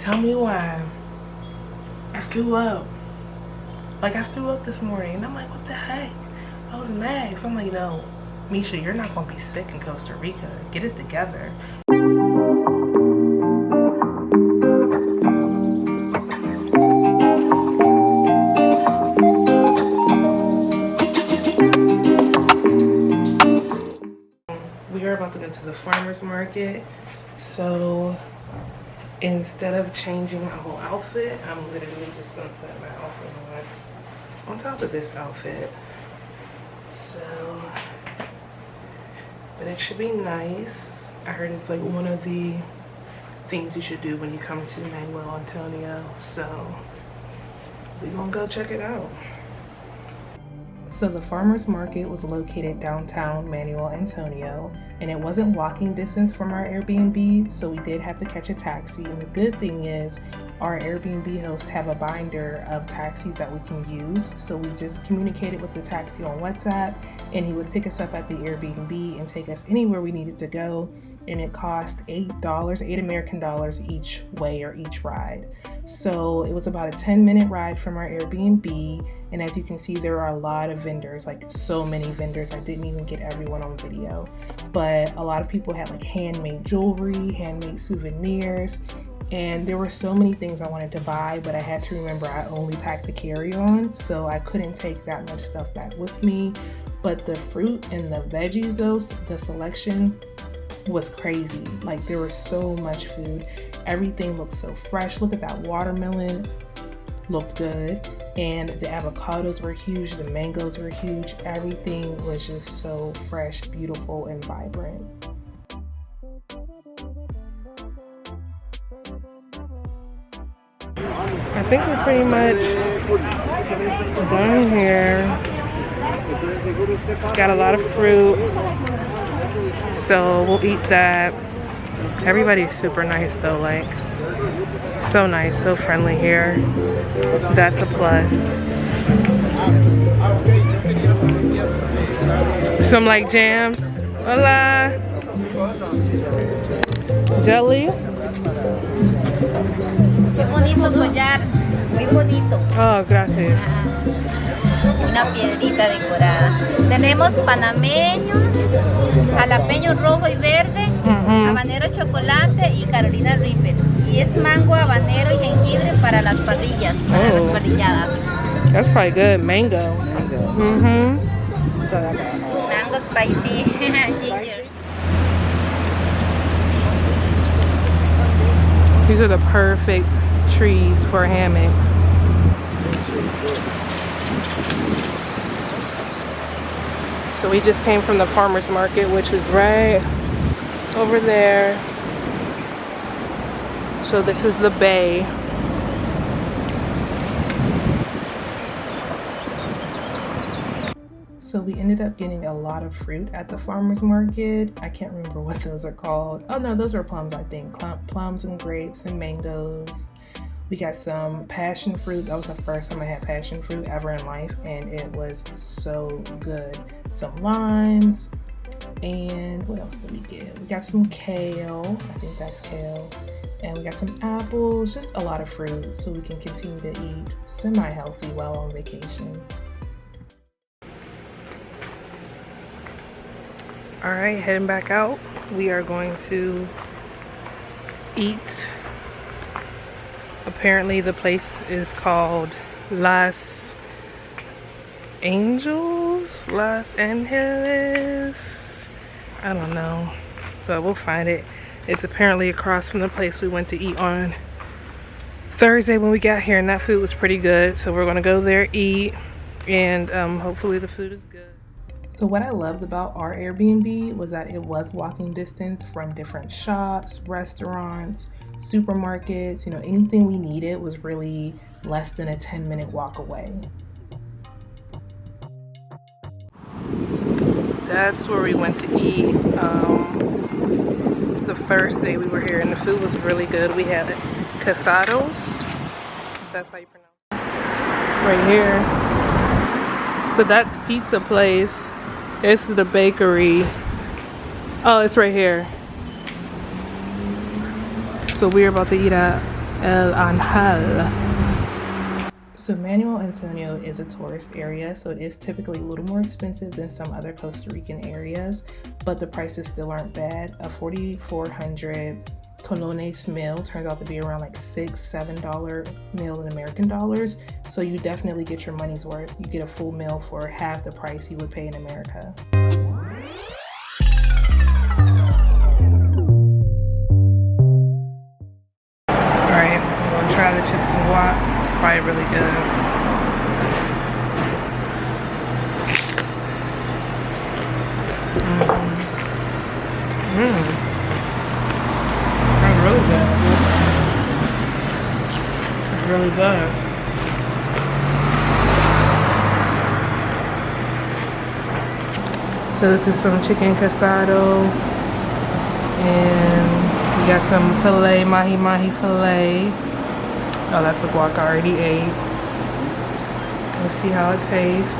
Tell me why I threw up. Like, I threw up this morning, and I'm like, what the heck? I was mad. So I'm like, no, Misha, you're not gonna be sick in Costa Rica. Get it together. We are about to go to the farmer's market, so instead of changing my whole outfit, I'm literally just gonna put my outfit on top of this outfit. So, but it should be nice. I heard it's like one of the things you should do when you come to Manuel Antonio, so we're gonna go check it out. So the farmer's market was located downtown Manuel Antonio, and it wasn't walking distance from our Airbnb, so we did have to catch a taxi. And the good thing is our Airbnb hosts have a binder of taxis that we can use. So we just communicated with the taxi on WhatsApp, and he would pick us up at the Airbnb and take us anywhere we needed to go. And it cost $8 American dollars each way or each ride. So it was about a 10-minute ride from our Airbnb. And as you can see, there are a lot of vendors, like so many vendors. I didn't even get everyone on video, but a lot of people had like handmade jewelry, handmade souvenirs, and there were so many things I wanted to buy, but I had to remember I only packed the carry-on, so I couldn't take that much stuff back with me. But the fruit and the veggies, though, the selection was crazy. Like, there was so much food. Everything looked so fresh. Look at that watermelon, looked good. And the avocados were huge, the mangoes were huge. Everything was just so fresh, beautiful, and vibrant. I think we're pretty much done here. Got a lot of fruit, so we'll eat that. Everybody's super nice though, like so nice, so friendly here. That's a plus. Some like jams. Hola. Jelly. Qué bonito collar, muy bonito. Oh, gracias. Una piedrita decorada. Tenemos panameño, jalapeño rojo y verde, habanero chocolate y Carolina Reaper. Y es mango, habanero y jengibre para las parrillas, para las parrilladas. That's probably good. Mango. Mango spicy ginger. These are the perfect trees for a hammock. So we just came from the farmer's market, which is right over there. So this is the bay. So we ended up getting a lot of fruit at the farmer's market. I can't remember what those are called. Oh no, those are plums, I think. Plums and grapes and mangoes. We got some passion fruit. That was the first time I had passion fruit ever in life, and it was so good. Some limes, and what else did we get? We got some kale. I think that's kale. And we got some apples, just a lot of fruit so we can continue to eat semi-healthy while on vacation. All right, heading back out. We are going to eat. Apparently the place is called Los Angeles. I don't know, but we'll find it. It's apparently across from the place we went to eat on Thursday when we got here, and that food was pretty good. So we're gonna go there, eat, and hopefully the food is good. So what I loved about our Airbnb was that it was walking distance from different shops, restaurants, supermarkets. You know, anything we needed was really less than a 10-minute walk away. That's where we went to eat the first day we were here, and the food was really good. We had casados, if that's how you pronounce it, right here. So that's pizza place. This is the bakery. Oh, it's right here. So we're about to eat at El Anjal. So Manuel Antonio is a tourist area, so it is typically a little more expensive than some other Costa Rican areas, but the prices still aren't bad. A 4,400 colones meal turns out to be around like $6-7 meal in American dollars, so you definitely get your money's worth. You get a full meal for half the price you would pay in America. Alright, I'm gonna try the chips and guac. It's probably really good. That's really good. It's really good. So this is some chicken casado, and we got some filet, mahi filet. Oh, that's the guac I already ate. Let's see how it tastes.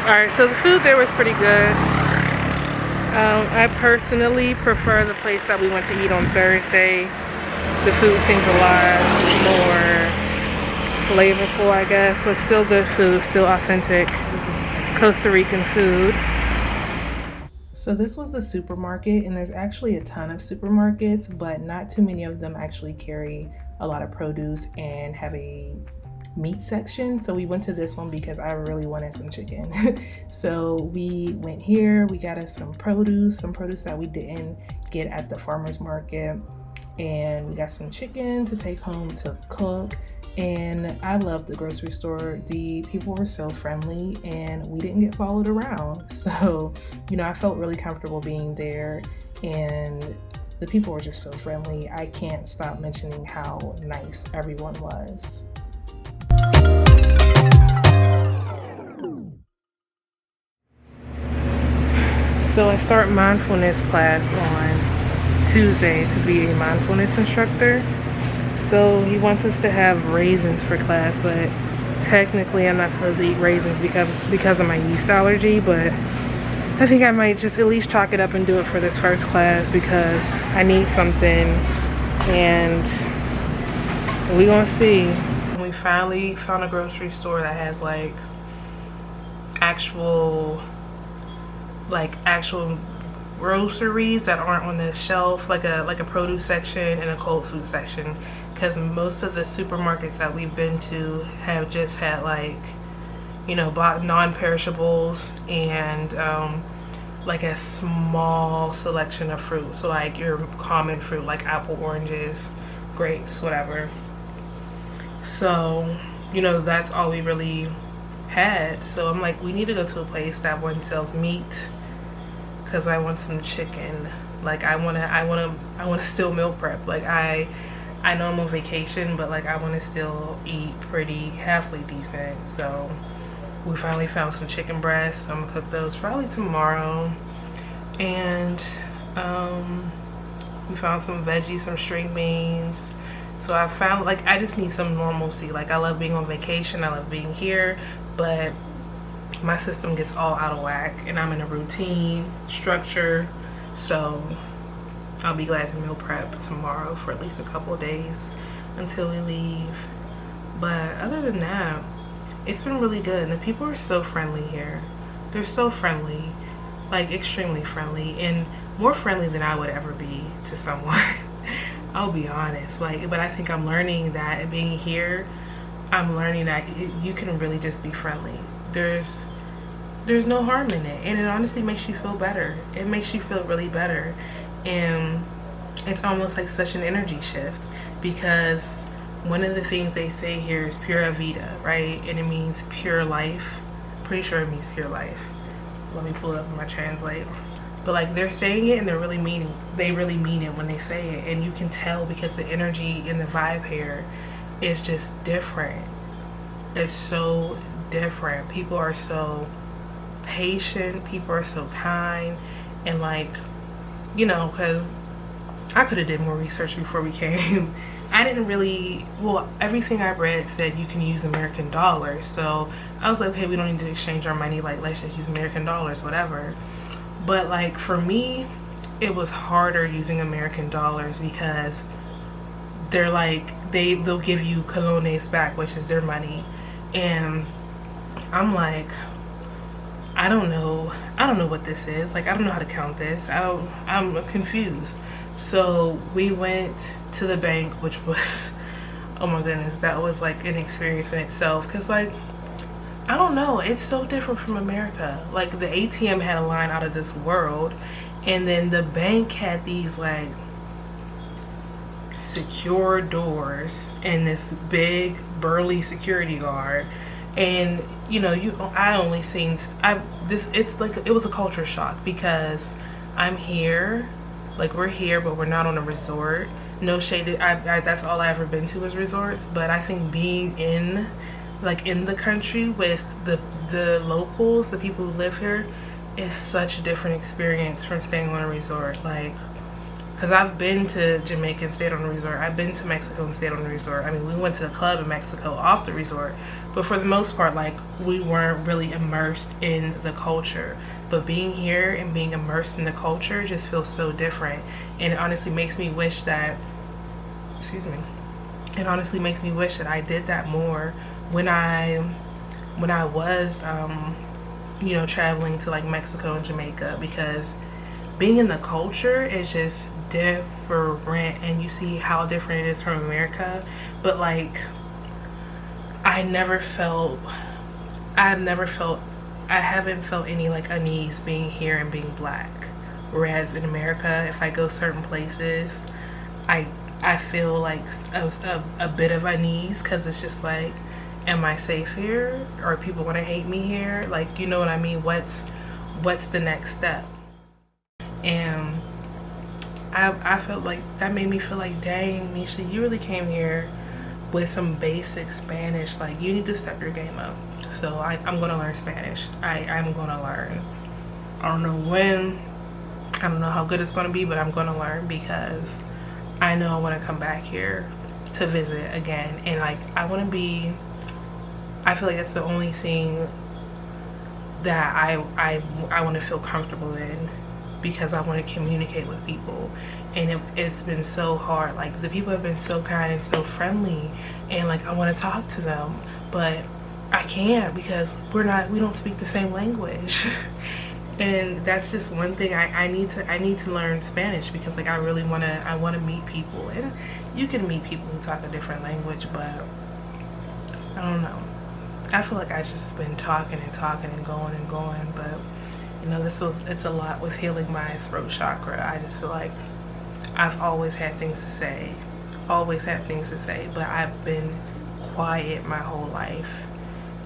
Alright, so the food there was pretty good. I personally prefer the place that we went to eat on Thursday. The food seems a lot more flavorful, I guess, but still good food, still authentic Costa Rican food. So this was the supermarket, and there's actually a ton of supermarkets, but not too many of them actually carry a lot of produce and have a meat section. So we went to this one because I really wanted some chicken. So we went here, we got us some produce that we didn't get at the farmer's market, and we got some chicken to take home to cook. And I love the grocery store. The people were so friendly, and we didn't get followed around. So, you know, I felt really comfortable being there, and the people were just so friendly. I can't stop mentioning how nice everyone was. So I start mindfulness class on Tuesday to be a mindfulness instructor. So he wants us to have raisins for class, but technically I'm not supposed to eat raisins because of my yeast allergy, but I think I might just at least chalk it up and do it for this first class because I need something, and we're gonna see. We finally found a grocery store that has like actual groceries that aren't on the shelf, like a produce section and a cold food section, because most of the supermarkets that we've been to have just had like, you know, non-perishables and like a small selection of fruit. So like your common fruit like apple, oranges, grapes, whatever. So, you know, that's all we really had. So I'm like, we need to go to a place that one sells meat, because I want some chicken. Like I wanna still meal prep. Like I know I'm on vacation, but like I want to still eat pretty halfway decent. So we finally found some chicken breasts, so I'm gonna cook those probably tomorrow. And we found some veggies, some string beans. So I found, like, I just need some normalcy. Like, I love being on vacation, I love being here, but my system gets all out of whack, and I'm in a routine, structure. So I'll be glad to meal prep tomorrow for at least a couple of days until we leave. But other than that, it's been really good, and the people are so friendly here. They're so friendly, like extremely friendly, and more friendly than I would ever be to someone. I'll be honest, like, but I think I'm learning that being here, I'm learning that you can really just be friendly. There's no harm in it, and it honestly makes you feel better. It makes you feel really better, and it's almost like such an energy shift, because one of the things they say here is pura vida, right? And it means pure life. Pretty sure it means pure life. Let me pull it up in my translate. But like, they're saying it and they really mean it when they say it, and you can tell because the energy and the vibe here is just different. It's so different. People are so patient, people are so kind, and like, you know, because I could have did more research before we came. I didn't really, well, everything I read said you can use American dollars, so I was like, okay, we don't need to exchange our money, like let's just use American dollars, whatever. But like, for me, it was harder using American dollars because they're like, they'll give you colones back, which is their money. And I'm like, I don't know what this is. Like, I don't know how to count this. I'm confused. So we went to the bank, which was, oh my goodness, that was like an experience in itself. Cause like, I don't know, it's so different from America. Like, the ATM had a line out of this world, and then the bank had these like secure doors and this big burly security guard. And you know, it's like, it was a culture shock because I'm here, like we're here, but we're not on a resort. No shade, that's all I ever been to is resorts. But I think being in the country with the locals, the people who live here, is such a different experience from staying on a resort. Like, because I've been to Jamaica and stayed on a resort. I've been to Mexico and stayed on a resort. I mean, we went to a club in Mexico off the resort, but for the most part, like, we weren't really immersed in the culture. But being here and being immersed in the culture just feels so different. And it honestly makes me wish that, it honestly makes me wish that I did that more when I was, you know, traveling to like Mexico and Jamaica, because being in the culture is just different, and you see how different it is from America. But like, I haven't felt any like unease being here and being black. Whereas in America, if I go certain places, I feel like a bit of unease, because it's just like, am I safe here? Or people gonna hate me here? Like, you know what I mean? What's the next step? And I felt like that made me feel like, dang, Misha, you really came here with some basic Spanish. Like, you need to step your game up. So I'm gonna learn Spanish. I'm gonna learn. I don't know when, I don't know how good it's gonna be, but I'm gonna learn, because I know I want to come back here to visit again. And like, I feel like that's the only thing that I want to feel comfortable in, because I want to communicate with people. And it's been so hard. Like, the people have been so kind and so friendly, and like, I want to talk to them, but I can't, because we don't speak the same language. And that's just one thing I need to learn Spanish, because like, I want to meet people. And you can meet people who talk a different language, but I don't know, I feel like I just been talking and going, but you know, it's a lot with healing my throat chakra. I just feel like I've always had things to say, but I've been quiet my whole life.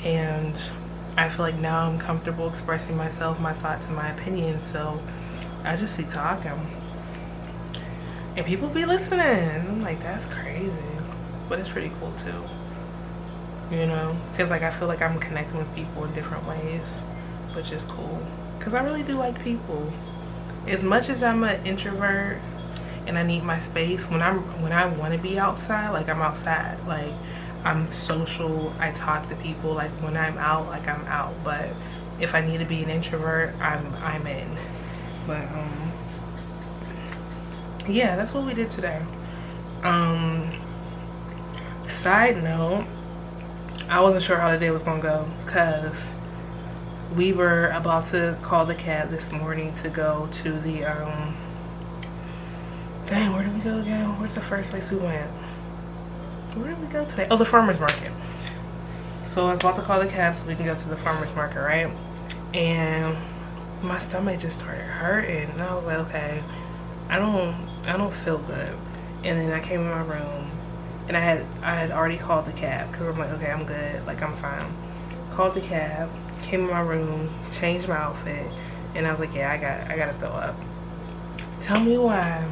And I feel like now I'm comfortable expressing myself, my thoughts and my opinions, so I just be talking. And people be listening. I'm like, that's crazy. But it's pretty cool too. You know? Because like, I feel like I'm connecting with people in different ways, which is cool. Because I really do like people. As much as I'm an introvert and I need my space, when I want to be outside, like, I'm outside. Like, I'm social, I talk to people. Like, when I'm out, like, I'm out. But if I need to be an introvert, I'm in. But yeah, that's what we did today. Side note, I wasn't sure how the day was gonna go, because we were about to call the cab this morning to go to the dang, where did we go again? What's the first place we went? Where did we go today? Oh, the farmer's market. So I was about to call the cab so we can go to the farmer's market, right? And my stomach just started hurting, and I was like, okay, I don't feel good. And then I came in my room, and I had already called the cab, because I'm like, okay, I'm good, like, I'm fine. Called the cab, came in my room, changed my outfit, and I was like, yeah, I gotta throw up. Tell me why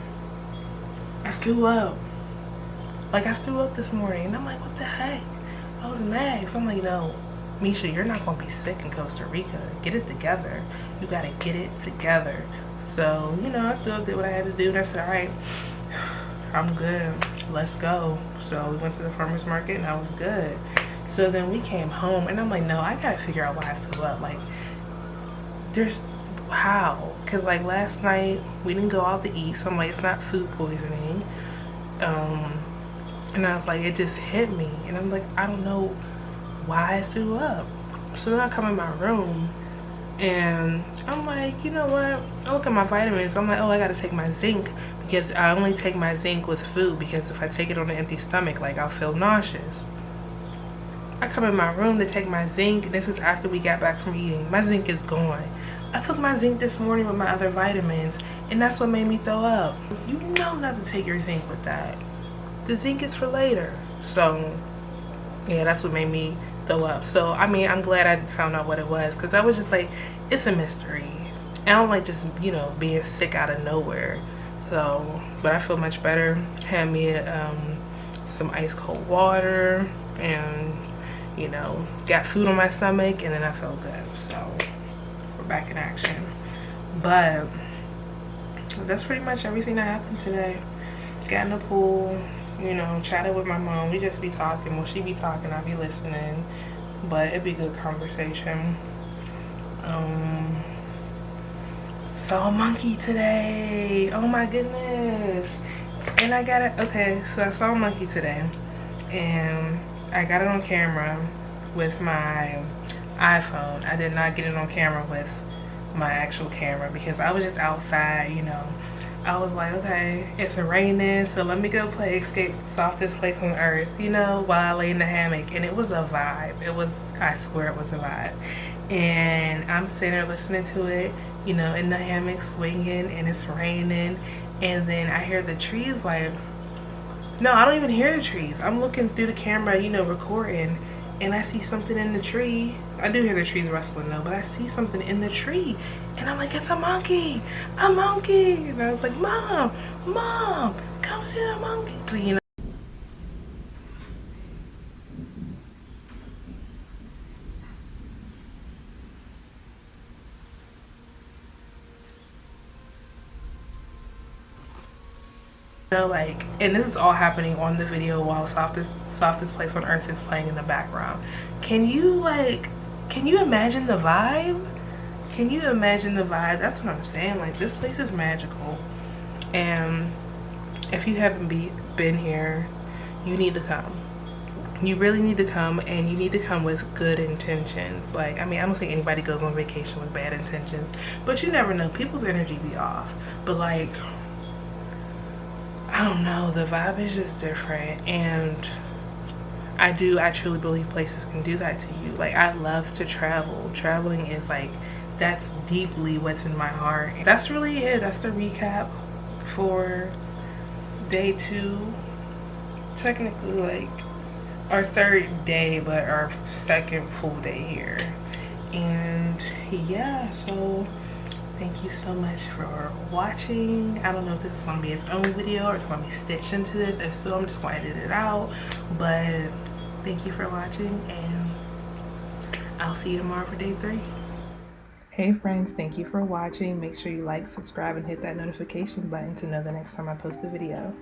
I threw up. Like, I threw up this morning, and I'm like, what the heck? I was mad, because I'm like, no, Misha, you're not gonna be sick in Costa Rica. Get it together. You gotta get it together. So, you know, I threw up, did what I had to do, and I said, all right, I'm good, let's go. So we went to the farmer's market, and I was good. So then we came home, and I'm like, no, I gotta figure out why I threw up. Like, how? Because like last night we didn't go out to eat, so I'm like, it's not food poisoning. And I was like, it just hit me, and I'm like, I don't know why I threw up. So then I come in my room and I'm like, you know what? I look at my vitamins. I'm like, oh, I gotta take my zinc, because I only take my zinc with food, because if I take it on an empty stomach, like, I'll feel nauseous. I come in my room to take my zinc. This is after we got back from eating. My zinc is gone. I took my zinc this morning with my other vitamins, and that's what made me throw up. You know not to take your zinc with that. The zinc is for later. So yeah, that's what made me throw up. So I mean, I'm glad I found out what it was, because I was just like, it's a mystery. I don't like just, you know, being sick out of nowhere. So, but I feel much better. Had me some ice cold water, and you know, got food on my stomach, and then I felt good. So we're back in action. But that's pretty much everything that happened today. Got in the pool, you know, chatted with my mom. We just be talking. Well, she be talking, I be listening, but it'd be good conversation. Saw a monkey today. Oh my goodness. And I got it. Okay, so I saw a monkey today, and I got it on camera with my iPhone. I did not get it on camera with my actual camera, because I was just outside, you know. I was like, okay, it's raining, so let me go play Escape Softest Place on Earth, you know, while I lay in the hammock. And it was a vibe. It was, I swear it was a vibe. And I'm sitting there listening to it, you know, in the hammock swinging, and it's raining. And then I hear the trees like, no, I don't even hear the trees. I'm looking through the camera, you know, recording, and I see something in the tree. I do hear the trees rustling though, but I see something in the tree, and I'm like, it's a monkey, a monkey. And I was like, Mom, come see the monkey, you know. Like, and this is all happening on the video while softest Place on Earth is playing in the background. Can you imagine the vibe? Can you imagine the vibe? That's what I'm saying. Like, this place is magical, and if you haven't been here, you need to come. You really need to come, and you need to come with good intentions. Like, I mean, I don't think anybody goes on vacation with bad intentions, but you never know. People's energy be off. But like, I don't know, the vibe is just different, and I truly believe places can do that to you. Like, I love to travel. Traveling is like, that's deeply what's in my heart. That's really it. That's the recap for day 2. Technically, like, our 3rd day, but our 2nd full day here. And yeah, so thank you so much for watching. I don't know if this is going to be its own video or it's going to be stitched into this. If so, I'm just going to edit it out. But thank you for watching, and I'll see you tomorrow for day 3. Hey friends, thank you for watching. Make sure you like, subscribe, and hit that notification button to know the next time I post a video.